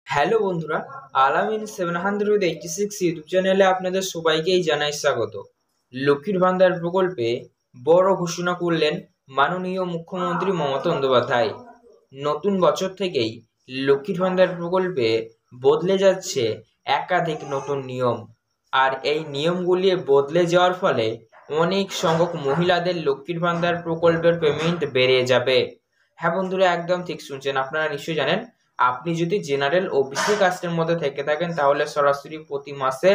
Hello বন্ধুরা, আলামিন 786 YouTube চ্যানেলে আপনাদের সবাইকেই জানাই স্বাগত। লক্ষ্মীর ভান্ডার প্রকল্পে বড় ঘোষণা করলেন মাননীয় মুখ্যমন্ত্রী মমতা বন্দ্যোপাধ্যায়। নতুন বছর থেকেই লক্ষ্মীর ভান্ডার প্রকল্পে বদলে যাচ্ছে একাধিক নতুন নিয়ম, আর এই নিয়মগুলি বদলে যাওয়ার ফলে অনেক সংখ্যক মহিলাদের লক্ষ্মীর ভান্ডার প্রকল্পের পেমেন্ট বেড়ে যাবে। হ্যাঁ বন্ধুরা, একদম ঠিক শুনছেন। আপনারা নিশ্চয়ই জানেন, আপনি যদি জেনারেল ওবিসি কাস্টের মধ্যে থেকে থাকেন তাহলে সরাসরি প্রতি মাসে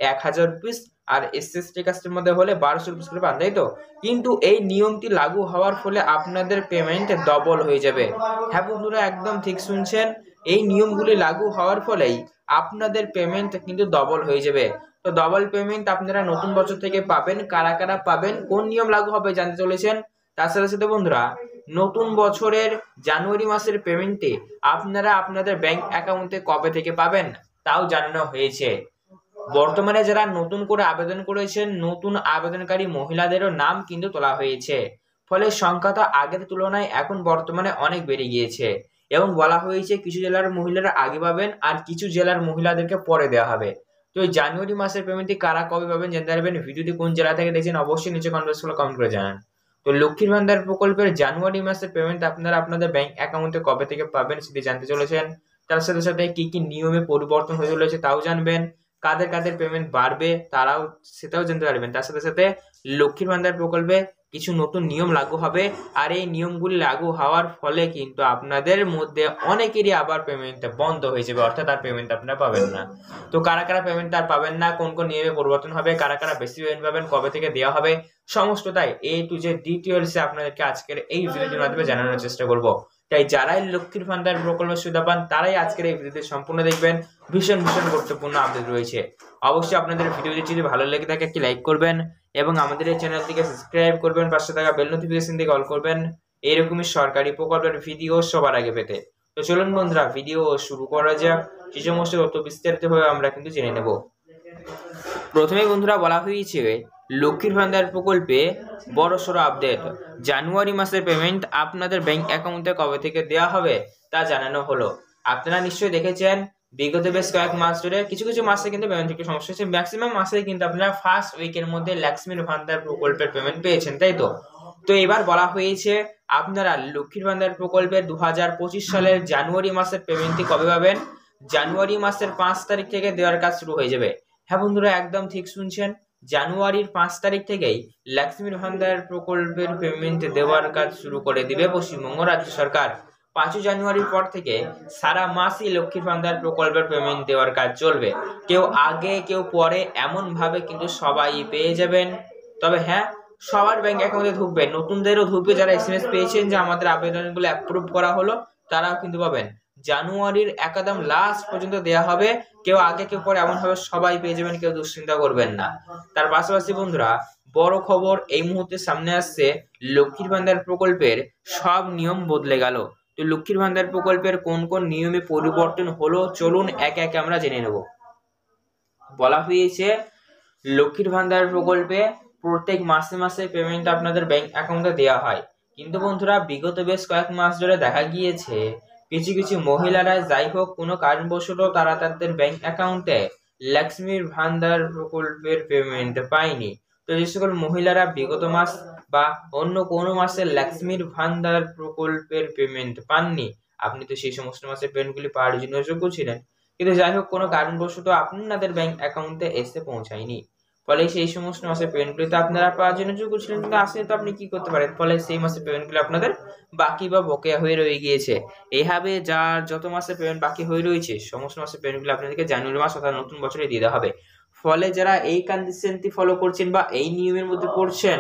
1000 রুপিস, আর এসসি কাস্টের মধ্যে হলে 1200 রুপিস করে পান, তাই তো? কিন্তু এই নিয়মটি লাগু হওয়ার ফলে আপনাদের পেমেন্ট ডবল হয়ে যাবে। হ্যাঁ বন্ধুরা, একদম ঠিক শুনছেন। এই নিয়মগুলি লাগু হওয়ার ফলেই আপনাদের পেমেন্ট কিন্তু ডবল হয়ে যাবে। তো ডবল পেমেন্ট আপনারা নতুন বছর থেকে পাবেন। কারা কারা পাবেন, কোন নিয়ম লাগু হবে জানতে চলেছেন। তার সাথে সাথে বন্ধুরা, নতুন বছরের জানুয়ারি মাসের পেমেন্টে আপনারা আপনাদের ব্যাংক অ্যাকাউন্টে কবে থেকে পাবেন তাও জানানো হয়েছে। বর্তমানে যারা নতুন করে আবেদন করেছেন, নতুন আবেদনকারী মহিলাদেরও নাম কিন্তু তোলা হয়েছে। ফলে সংখ্যাটা আগের তুলনায় এখন বর্তমানে অনেক বেড়ে গিয়েছে, এবং বলা হয়েছে কিছু জেলার মহিলারা আগে পাবেন আর কিছু জেলার মহিলাদেরকে পরে দেওয়া হবে। তো এই জানুয়ারি মাসের পেমেন্টটি কারা কবে পাবেন জানতে পারবেন। ভিডিওটি কোন জেলা থেকে দেখছেন অবশ্যই নিচে কমেন্ট করে জানান। তো লক্ষ্মীর ভান্ডার প্রকল্পের জানুয়ারি মাসের পেমেন্ট আপনারা আপনাদের ব্যাংক অ্যাকাউন্টে কবে থেকে পাবেন সেটি জানতে চলেছেন। তার সাথে সাথে কি কি নিয়মে পরিবর্তন হয়ে চলেছে তাও জানবেন। কাদের কাদের পেমেন্ট বাড়বে সেটাও জানতে পারবেন। তার সাথে সাথে লক্ষ্মীর ভান্ডার প্রকল্পে কিছু নতুন নিয়ম লাগু হবে, আর এই নিয়মগুলি লাগু হওয়ার ফলে কিন্তু আপনাদের মধ্যে অনেকেরই আবার পেমেন্ট বন্ধ হয়ে যাবে, অর্থাৎ আর পেমেন্ট আপনারা পাবেন না। তো কারা কারা পেমেন্ট আর পাবেন না, কোন কোন নিয়মে পরিবর্তন হবে, কারা কারা বেশি পেমেন্ট পাবেন, কবে থেকে দেওয়া হবে, সমস্তটাই টু জেড ডিটেইলসে আপনাদেরকে আজকের এই ভিডিওটির মাধ্যমে জানানোর চেষ্টা করব। তাই যারাই লক্ষ্মীর ভান্ডার প্রকল্পের সুবিধা পান তারাই আজকের এই ভিডিওটি সম্পূর্ণ দেখবেন। ভীষণ ভীষণ গুরুত্বপূর্ণ আপডেট রয়েছে। অবশ্যই আপনাদের ভিডিওটি যদি ভালো লেগে থাকে একটি লাইক করবেন, এবং আমাদের এই চ্যানেলটিকে সাবস্ক্রাইব করবেন, পাশে থাকা বেল নোটিফিকেশন দিয়ে অল করবেন এরকমই সরকারি প্রকল্পের ভিডিও সবার আগে পেতে। তো চলুন বন্ধুরা, ভিডিও শুরু করা যাক। যে সমস্ত তথ্য বিস্তারিতভাবে আমরা কিন্তু জেনে নেব। প্রথমে বন্ধুরা, বলা হয়েছে লক্ষ্মীর ভান্ডার প্রকল্পে বড়সড় আপডেট। জানুয়ারি মাসের পেমেন্ট আপনাদের ব্যাংক অ্যাকাউন্টে কবে থেকে দেওয়া হবে তা জানানো হলো। আপনারা নিশ্চয়ই দেখেছেন বিগত বেশ কয়েক মাস ধরে কিছু কিছু মাসে কিন্তু পেমেন্ট থেকে সমস্যা হচ্ছে। ম্যাক্সিমাম মাসে কিন্তু আপনারা ফার্স্ট উইকের মধ্যে লক্ষ্মীর ভান্ডার প্রকল্পের পেমেন্ট পেয়েছেন, তাই তো? তো এবার বলা হয়েছে আপনারা লক্ষ্মীর ভান্ডার প্রকল্পের 2025 সালের জানুয়ারি মাসের পেমেন্টটি কবে পাবেন। জানুয়ারি মাসের 5 তারিখ থেকে দেওয়ার কাজ শুরু হয়ে যাবে। হ্যাঁ বন্ধুরা, একদম ঠিক শুনছেন। জানুয়ারির 5 তারিখ থেকেই লক্ষ্মীর ভান্ডার প্রকল্পের পেমেন্ট দেওয়ার কাজ শুরু করে দিবে পশ্চিমবঙ্গ রাজ্য সরকার। 5 জানুয়ারির পর থেকে সারা মাসই লক্ষ্মীর ভান্ডার প্রকল্পের পেমেন্ট দেওয়ার কাজ চলবে। কেউ আগে কেউ পরে এমন ভাবে কিন্তু সবাই পেয়ে যাবেন। তবে হ্যাঁ, সবার ব্যাংক অ্যাকাউন্টে ঢুকবে, নতুনদেরও ঢুকবে। যারা এসএমএস পেয়েছেন যে আমাদের আবেদনগুলো অ্যাপ্রুভ করা হলো, তারাও কিন্তু পাবেন। জানুয়ারির একদম লাস্ট পর্যন্ত দেওয়া হবে। কেউ আগে কেউ পরে এমন ভাবে সবাই পেয়ে যাবেন, কেউ দুশ্চিন্তা করবেন না। তার পাশাপাশি বন্ধুরা, বড় খবর এই মুহূর্তে সামনে আসছে, লক্ষ্মীর ভান্ডার প্রকল্পের সব নিয়ম বদলে গেল। তো লক্ষ্মীর ভান্ডার প্রকল্পের কোন কোন নিয়মে পরিবর্তন হলো চলুন একে একে আমরা জেনে নেব। বলা হয়েছে লক্ষ্মীর ভান্ডার প্রকল্পে প্রত্যেক মাসে মাসে পেমেন্ট আপনাদের ব্যাংক অ্যাকাউন্টে দেওয়া হয়। কিন্তু বন্ধুরা, বিগত বেশ কয়েক মাস ধরে দেখা গিয়েছে কিছু কিছু মহিলারা যাই হোক কোনো কারণবশত তারা তাদের ব্যাংক অ্যাকাউন্টে লক্ষ্মীর ভান্ডার প্রকল্পের পেমেন্ট পায়নি। তো যে সকল মহিলারা বিগত মাস বা অন্য কোনো মাসে লক্ষ্মীর ভান্ডার প্রকল্পের পেমেন্ট পাননি, আপনি তো সেই সমস্ত মাসের পেমেন্টগুলি পাওয়ার জন্য যোগ্য ছিলেন, কিন্তু যাই হোক কোনো কারণবশত আপনাদের ব্যাংক অ্যাকাউন্টে এসে পৌঁছায়নি। ফলে সেই সমস্ত মাসের পেমেন্টগুলি তো আপনারা পাওয়ার জন্য যোগ্য ছিলেন, কিন্তু আসলে তো আপনি কি করতে পারেন, ফলে সেই মাসের পেমেন্টগুলি আপনাদের বাকি বা বকেয়া হয়ে রয়ে গিয়েছে। এইভাবে যার যত মাসের পেমেন্ট বাকি হয়ে রয়েছে সমস্ত মাসের পেমেন্টগুলো আপনাদেরকে জানুয়ারি মাস অর্থাৎ নতুন বছরে দিয়ে দেওয়া হবে। ফলে যারা এই কন্ডিশনটি ফলো করছেন বা এই নিয়মের মধ্যে পড়ছেন,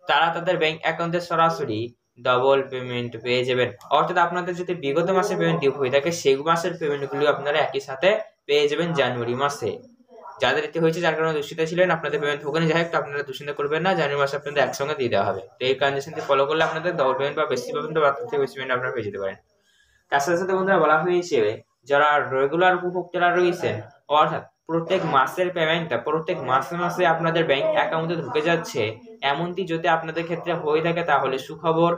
তারা তাদের ব্যাংক অ্যাকাউন্টে সরাসরি ডবল পেমেন্ট পেয়ে যাবেন। অর্থাৎ আপনাদের যদি বিগত মাসে পেমেন্ট ডিউ হয়ে থাকে সেই মাসের পেমেন্টগুলো আপনারা একই সাথে পেয়ে যাবেন জানুয়ারি মাসে। যাদের এতে হয়েছে, যার কারণে দুশ্চিন্তা ছিলেন, আপনাদের পেমেন্ট হোক না, যাই হোক আপনারা দুশ্চিন্তা করবেন না, জানুয়ারি মাসে আপনাদের একসঙ্গে দিয়ে দেওয়া হবে। তো এই কন্ডিশনটি ফলো করলে আপনাদের ডবল পেমেন্ট বা বেশি পেমেন্ট বা তার থেকে বেশি পেমেন্ট আপনারা পেয়ে যেতে পারেন। তার সাথে সাথে বন্ধুরা, বলা হয়েছে যারা রেগুলার উপভোক্তারা রয়েছেন, অর্থাৎ প্রত্যেক মাসের পেমেন্টটা প্রত্যেক মাসে মাসে আপনাদের ব্যাংক অ্যাকাউন্টে ঢুকে যাচ্ছে, এমনটি যদি আপনাদের ক্ষেত্রে হয়ে থাকে তাহলে সুখবর।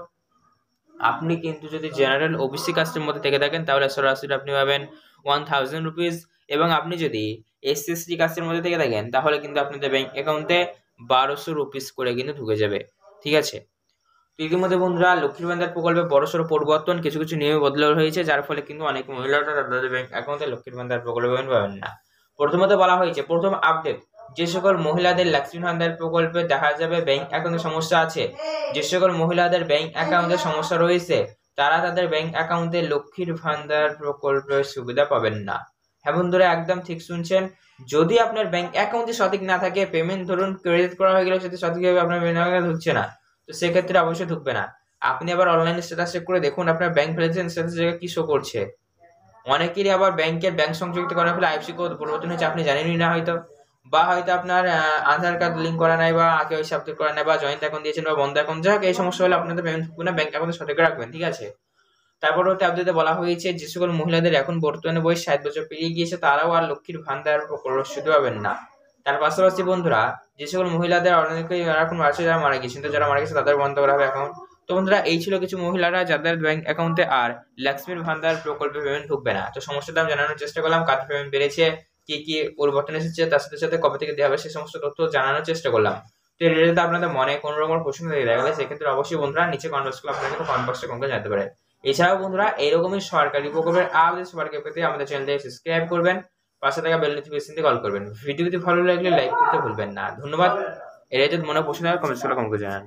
আপনি কিন্তু যদি জেনারেল ওবিসি কাস্টের মধ্যে থেকে থাকেন তাহলে সরাসরি আপনি পাবেন 1000 রুপিস, এবং আপনি যদি এসসি এসটি কাস্টের মধ্যে থেকে থাকেন তাহলে কিন্তু আপনাদের ব্যাংক অ্যাকাউন্টে 1200 রুপিস করে কিন্তু ঢুকে যাবে। ঠিক আছে, তো ইতিমধ্যে বন্ধুরা লক্ষ্মীর ভান্ডার প্রকল্পে বড়সড় পরিবর্তন, কিছু কিছু নিয়মে বদলাও হয়েছে, যার ফলে কিন্তু অনেক মহিলারা তাদের ব্যাংক অ্যাকাউন্টে লক্ষ্মীর ভান্ডার প্রকল্প পাবেন না। প্রথমত বলা হয়েছে, প্রথম আপডেট, যে সকল মহিলাদের লক্ষ্মীর ভান্ডার প্রকল্পে দেখা যাবে ব্যাংক অ্যাকাউন্টে সমস্যা আছে, যে সকল মহিলাদের ব্যাংক অ্যাকাউন্টে সমস্যা রয়েছে তারা তাদের ব্যাংক অ্যাকাউন্টে লক্ষ্মীর ভান্ডার প্রকল্পের সুবিধা পাবেন না। হ্যাঁ বন্ধুরা, একদম ঠিক শুনছেন। যদি আপনার ব্যাংক অ্যাকাউন্টে সঠিক না থাকে, পেমেন্ট ধরুন ক্রেডিট করা হয়ে গেলে সেটা সঠিকভাবে আপনার ব্যাংক অ্যাকাউন্টে ঢুকছে না, তো সেক্ষেত্রে অবশ্যই ঢুকবে না। আপনি আবার অনলাইন স্ট্যাটাস চেক করে দেখুন আপনার ব্যাংক ব্যালেন্স স্ট্যাটাস কি শো করছে। অনেকেরই আবার ব্যাংক সংযুক্ত করার ফলে আইএফএসসি কোড পরিবর্তন হয়েছে, আপনি জানেনই না হয়তো, বা হয়তো আপনার আধার কার্ড লিঙ্ক করা নাই, বা কেওয়াইসি আপডেট করা নাই, বা জয়েন্ট অ্যাকাউন্ট দিয়েছেন বা বন্ধ অ্যাকাউন্ট, যাক এই সমস্যা হলে আপনাদের পেমেন্ট ঢুকবে না, ব্যাংক অ্যাকাউন্টে সঠিক রাখবেন। ঠিক আছে, তারপর হতে আপডেটে বলা হয়েছে যে সকল মহিলাদের এখন বর্তমানে বয়স 60 বছর পেরিয়ে গিয়েছে তারাও আর লক্ষ্মীর ভান্ডার প্রকল্প সুবিধা পাবেন না। তার পাশাপাশি বন্ধুরা, যে সকল মহিলাদের অনেকেই এখন আছে যারা মারা গেছেন, তো যারা মারা গেছে তাদের বন্ধ করা হবে অ্যাকাউন্ট। তো বন্ধুরা, এই ছিল কিছু মহিলারা যাদের ব্যাংক অ্যাকাউন্টে আর লক্ষ্মীর ভান্ডার প্রকল্পে পেমেন্ট ঢুকবে না। তো সমস্যাটা আমি জানানোর চেষ্টা করলাম, কার পেমেন্ট বেড়েছে, কি কি পরিবর্তন এসেছে, তার সাথে সাথে কবে থেকে দেওয়া হবে সেই সমস্ত তথ্য জানানোর চেষ্টা করলাম। তো এই রিলেটেড আপনাদের মনে কোনো রকম প্রশ্ন থেকে গেলে সেক্ষেত্রে অবশ্যই বন্ধুরা নিচে কমেন্ট বক্সে আপনারা কিন্তু কমেন্ট বক্সে কমেন্ট জানাতে পারেন। এছাড়াও বন্ধুরা এরকমই সরকারি প্রকল্পের আপডেট সবার আগে পেতে আমাদের চ্যানেলটি সাবস্ক্রাইব করবেন, পাশে থাকা বেল নোটিফিকেশনটি কল করবেন। ভিডিওটি ভালো লাগলে লাইক করতে ভুলবেন না। ধন্যবাদ। এর মনে প্রশ্ন কমেন্ট করে জানান।